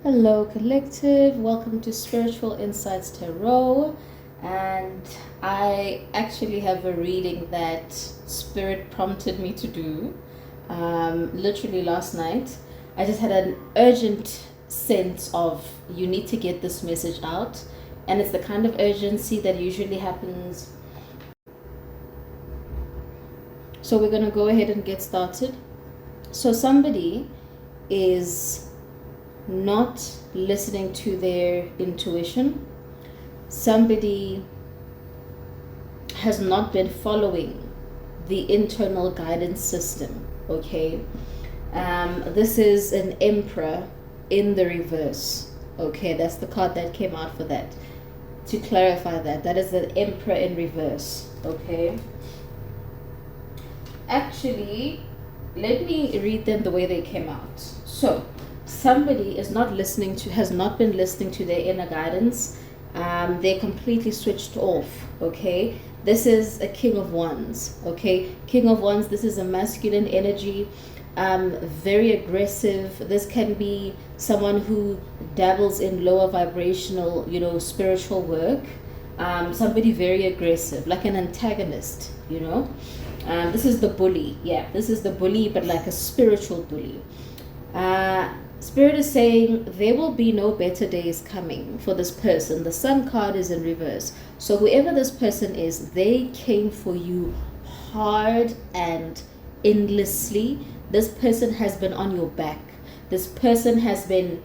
Hello, collective. Welcome to Spiritual Insights Tarot. And I actually have a reading that Spirit prompted me to do literally last night. I just had an urgent sense of you need to get this message out. And it's the kind of urgency that usually happens. So we're going to go ahead and get started. So somebody is not listening to their intuition. Somebody has not been following the internal guidance system. Okay, this is an emperor in the reverse. Okay, that's the card that came out for that. To clarify that is the emperor in reverse. Okay, actually, let me read them the way they came out. So somebody is not listening to, has not been listening to their inner guidance. They're completely switched off. Okay, this is a King of Wands. Okay, King of Wands, this is a masculine energy, very aggressive. This can be someone who dabbles in lower vibrational, spiritual work. Somebody very aggressive, like an antagonist, this is the bully. Yeah, this is the bully, but like a spiritual bully. Spirit is saying there will be no better days coming for this person. The Sun card is in reverse. So whoever this person is, they came for you hard and endlessly. This person has been on your back. This person has been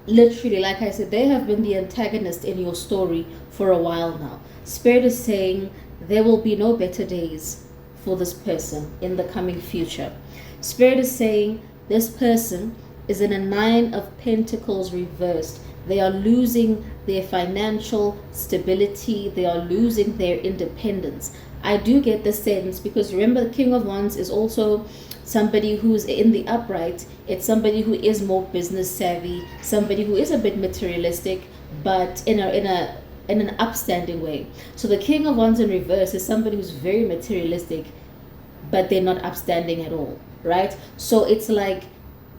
literally, like I said, they have been the antagonist in your story for a while now. Spirit is saying there will be no better days for this person in the coming future. Spirit is saying this person is in a 9 of Pentacles reversed. They are losing their financial stability. They are losing their independence. I do get the sense, because remember, the King of Wands is also somebody who's in the upright. It's somebody who is more business savvy, somebody who is a bit materialistic, but in an upstanding way. So the King of Wands in reverse is somebody who's very materialistic, but they're not upstanding at all, right? So it's like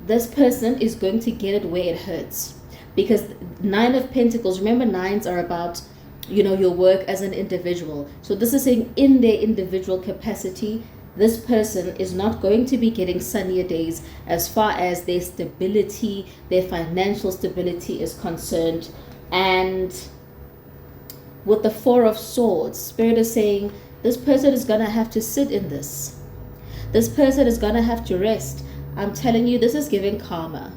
this person is going to get it where it hurts, because 9 of Pentacles, remember, 9s are about your work as an individual. So this is saying in their individual capacity, this person is not going to be getting sunnier days as far as their stability, their financial stability is concerned. And with the 4 of Swords, Spirit is saying this person is going to have to sit in this. This person is going to have to rest. I'm telling you, this is giving karma.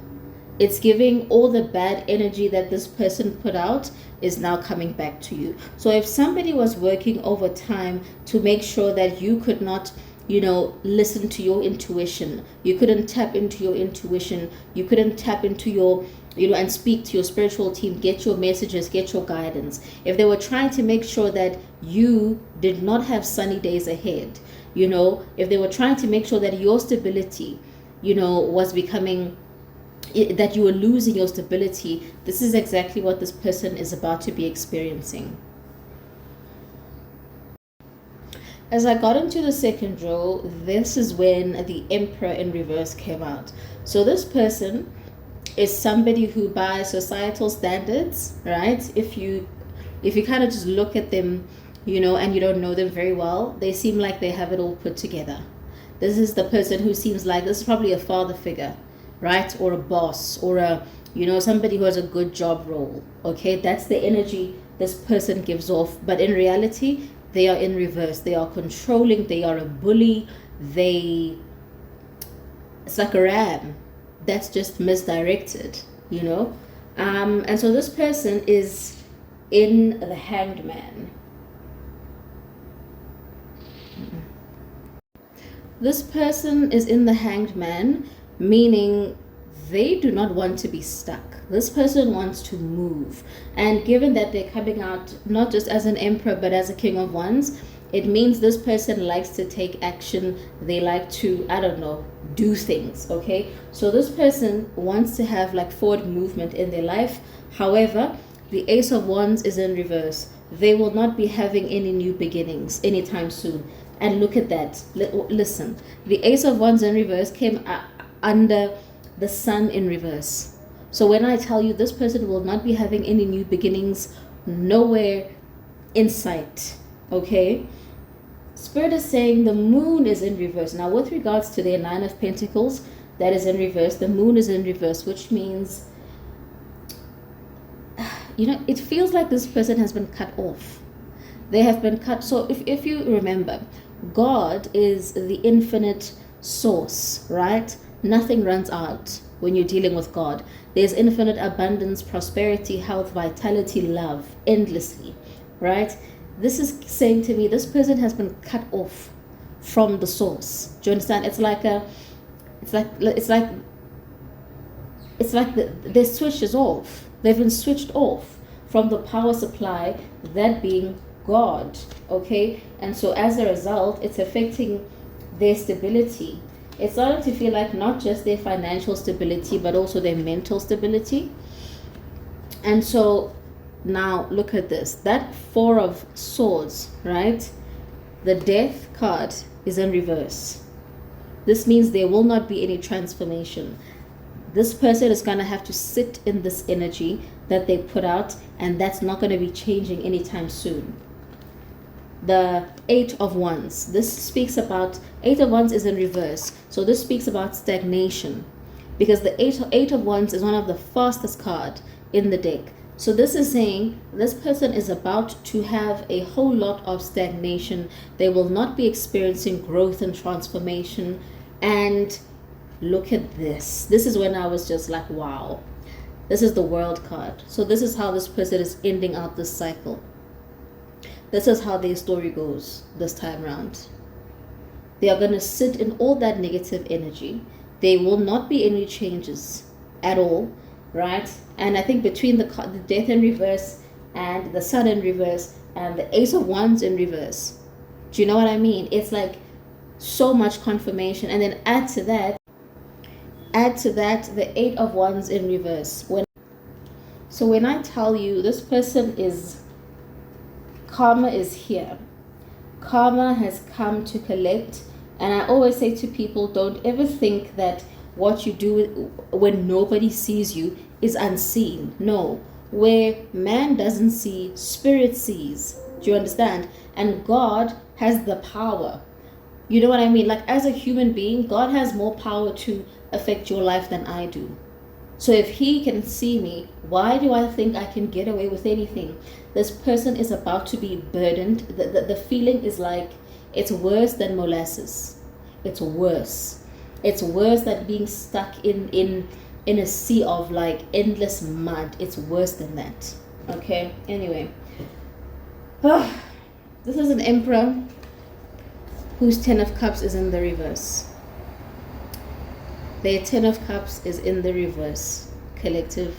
It's giving all the bad energy that this person put out is now coming back to you. So if somebody was working overtime to make sure that you could not, listen to your intuition, you couldn't tap into your intuition, you couldn't tap into your, and speak to your spiritual team, get your messages, get your guidance. If they were trying to make sure that you did not have sunny days ahead, if they were trying to make sure that your stability, was becoming, that you were losing your stability, this is exactly what this person is about to be experiencing. As I got into the second row, this is when the Emperor in reverse came out. So this person is somebody who, by societal standards, right, if you kind of just look at them, and you don't know them very well, they seem like they have it all put together. This is the person who seems like, this is probably a father figure, right? Or a boss, or a, somebody who has a good job role. Okay, that's the energy this person gives off. But in reality, they are in reverse. They are controlling. They are a bully. It's like a ram that's just misdirected, And so this person is in the Hanged Man. This person is in the Hanged Man, meaning they do not want to be stuck. This person wants to move. And given that they're coming out not just as an emperor, but as a King of Wands, it means this person likes to take action. They like to, do things, okay? So this person wants to have like forward movement in their life. However, the Ace of Wands is in reverse. They will not be having any new beginnings anytime soon. And look at that. Listen, the Ace of Wands in reverse came under the Sun in reverse. So when I tell you this person will not be having any new beginnings, nowhere in sight, okay? Spirit is saying the moon is in reverse. Now, with regards to their Nine of Pentacles, that is in reverse. The moon is in reverse, which means, it feels like this person has been cut off. They have been cut. So if you remember, God is the infinite source, right? Nothing runs out when you're dealing with God. There's infinite abundance, prosperity, health, vitality, love, endlessly, right? This is saying to me, this person has been cut off from the source. Do you understand? It's like their switch is off. They've been switched off from the power supply, that being God, okay? And so as a result, it's affecting their stability. It's starting to feel like not just their financial stability, but also their mental stability. And so now look at this. That Four of Swords, right? The Death card is in reverse. This means there will not be any transformation. This person is going to have to sit in this energy that they put out, and that's not going to be changing anytime soon. The Eight of Wands. This speaks about, Eight of Wands is in reverse. So this speaks about stagnation, because the Eight of Wands is one of the fastest card in the deck. So this is saying this person is about to have a whole lot of stagnation. They will not be experiencing growth and transformation. And look at this. This is when I was just like, wow. This is the World card. So this is how this person is ending out this cycle. This is how their story goes this time around. They are going to sit in all that negative energy. There will not be any changes at all, right? And I think between the Death in reverse and the Sun in reverse and the Ace of Wands in reverse, do you know what I mean? It's like so much confirmation. And then add to that the Eight of Wands in reverse. So when I tell you this person is, karma is here. Karma has come to collect. And I always say to people, don't ever think that what you do when nobody sees you is unseen. No. Where man doesn't see, spirit sees. Do you understand? And God has the power. You know what I mean? Like, as a human being, God has more power to affect your life than I do. So if he can see me, why do I think I can get away with anything? This person is about to be burdened. The feeling is like, it's worse than molasses. It's worse. It's worse than being stuck in a sea of like endless mud. It's worse than that. Okay, anyway. This is an Emperor whose Ten of Cups is in the reverse. Their Ten of Cups is in the reverse. Collective.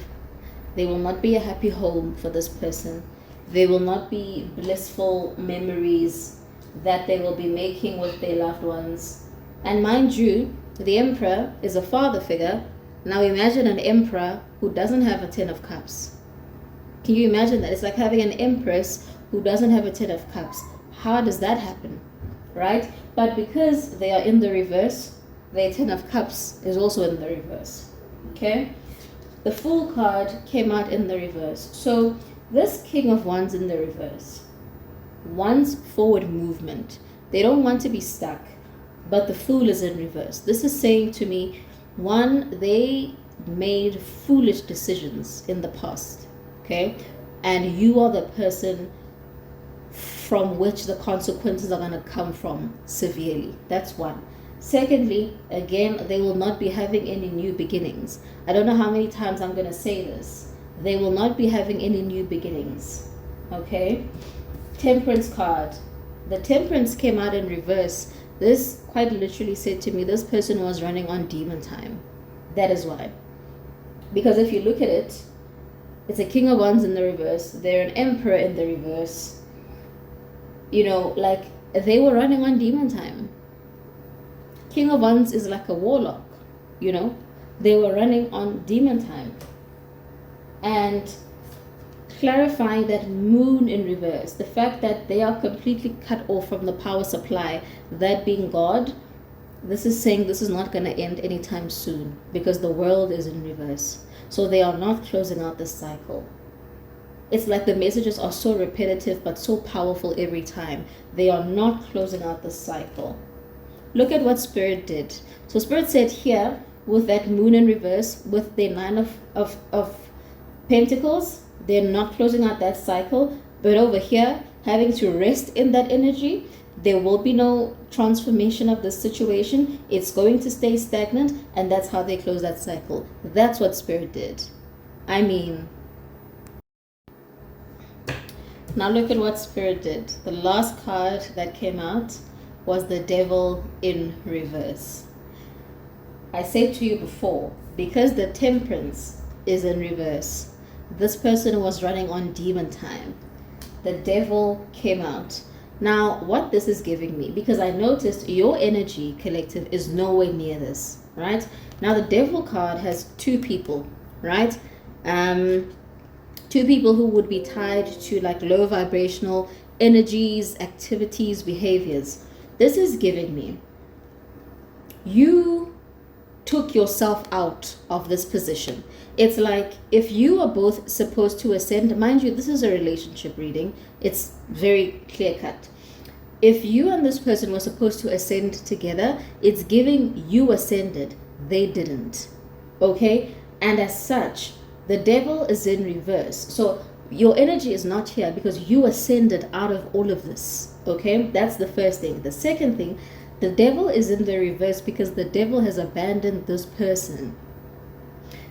There will not be a happy home for this person. There will not be blissful memories that they will be making with their loved ones. And mind you, the Emperor is a father figure. Now imagine an Emperor who doesn't have a Ten of Cups. Can you imagine that? It's like having an Empress who doesn't have a Ten of Cups. How does that happen? Right? But because they are in the reverse, their Ten of Cups is also in the reverse. Okay? The Fool card came out in the reverse. So this King of Wands in the reverse wants forward movement. They don't want to be stuck. But the Fool is in reverse. This is saying to me, one, they made foolish decisions in the past. Okay? And you are the person from which the consequences are going to come from severely. That's one. Secondly, again, they will not be having any new beginnings. I don't know how many times I'm going to say this. They will not be having any new beginnings. Okay? Temperance card. The Temperance came out in reverse. This quite literally said to me, this person was running on demon time. That is why. Because if you look at it, it's a King of Wands in the reverse. They're an Emperor in the reverse. You know, like they were running on demon time. King of Wands is like a warlock, you know. They were running on demon time. And clarifying that Moon in reverse, the fact that they are completely cut off from the power supply, that being God, This is saying this is not going to end anytime soon because the world is in reverse. So they are not closing out this cycle. It's like the messages are so repetitive but so powerful every time. They are not closing out this cycle. Look at what Spirit did. So Spirit said here, with that moon in reverse, with the Nine of Pentacles, they're not closing out that cycle. But over here, having to rest in that energy, there will be no transformation of the situation. It's going to stay stagnant, and that's how they close that cycle. That's what Spirit did. I mean, now look at what Spirit did. The last card that came out was the Devil in reverse. I said to you before, because the Temperance is in reverse, this person was running on demon time. The Devil came out. Now, what this is giving me, because I noticed your energy, collective, is nowhere near this, right? Now, the Devil card has two people, right? Two people who would be tied to like low vibrational energies, activities, behaviors. This is giving me, you took yourself out of this position. It's like if you are both supposed to ascend, mind you, this is a relationship reading. It's very clear cut. If you and this person were supposed to ascend together, it's giving you ascended. They didn't. Okay? And as such, the Devil is in reverse. So your energy is not here because you ascended out of all of this. Okay? That's the first thing. The second thing, the Devil is in the reverse because the Devil has abandoned this person.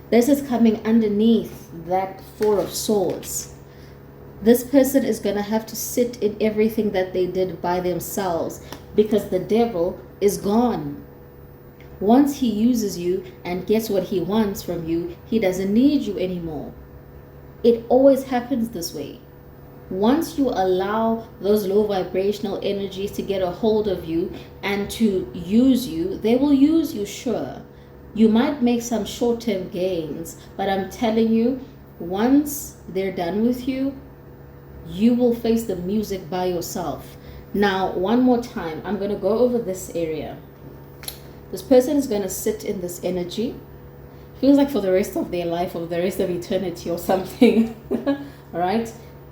This is coming underneath that Four of Swords. This person is going to have to sit in everything that they did by themselves because the Devil is gone. Once he uses you and gets what he wants from you, he doesn't need you anymore. It always happens this way. Once you allow those low vibrational energies to get a hold of you and to use you, they will use you, sure. You might make some short-term gains, but I'm telling you, once they're done with you, you will face the music by yourself. Now, one more time, I'm going to go over this area. This person is going to sit in this energy. Feels like for the rest of their life or the rest of eternity or something. All right?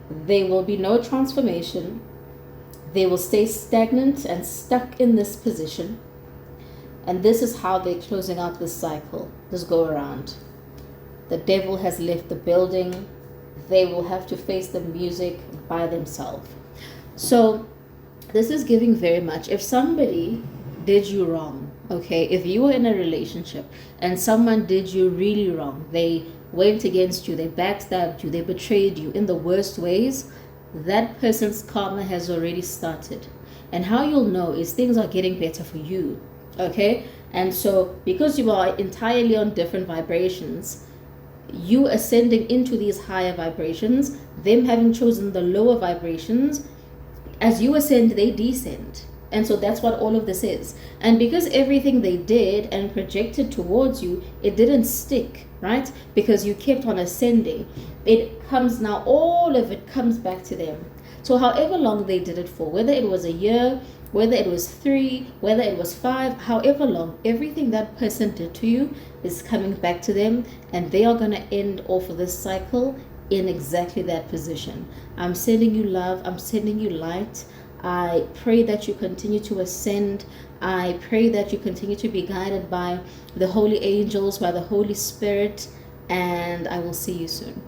There will be no transformation. They will stay stagnant and stuck in this position. And this is how they're closing out this cycle, this go around. The Devil has left the building. They will have to face the music by themselves. So this is giving very much. If somebody did you wrong, okay, if you were in a relationship and someone did you really wrong, they went against you, they backstabbed you, they betrayed you in the worst ways, that person's karma has already started. And how you'll know is things are getting better for you, okay? And so because you are entirely on different vibrations, you ascending into these higher vibrations, them having chosen the lower vibrations, as you ascend, they descend. And so that's what all of this is. And because everything they did and projected towards you, it didn't stick, right? Because you kept on ascending. It comes now, all of it comes back to them. So however long they did it for, whether it was a year, whether it was 3, whether it was 5, however long, everything that person did to you is coming back to them, and they are going to end off of this cycle in exactly that position. I'm sending you love. I'm sending you light. I pray that you continue to ascend. I pray that you continue to be guided by the holy angels, by the Holy Spirit, and I will see you soon.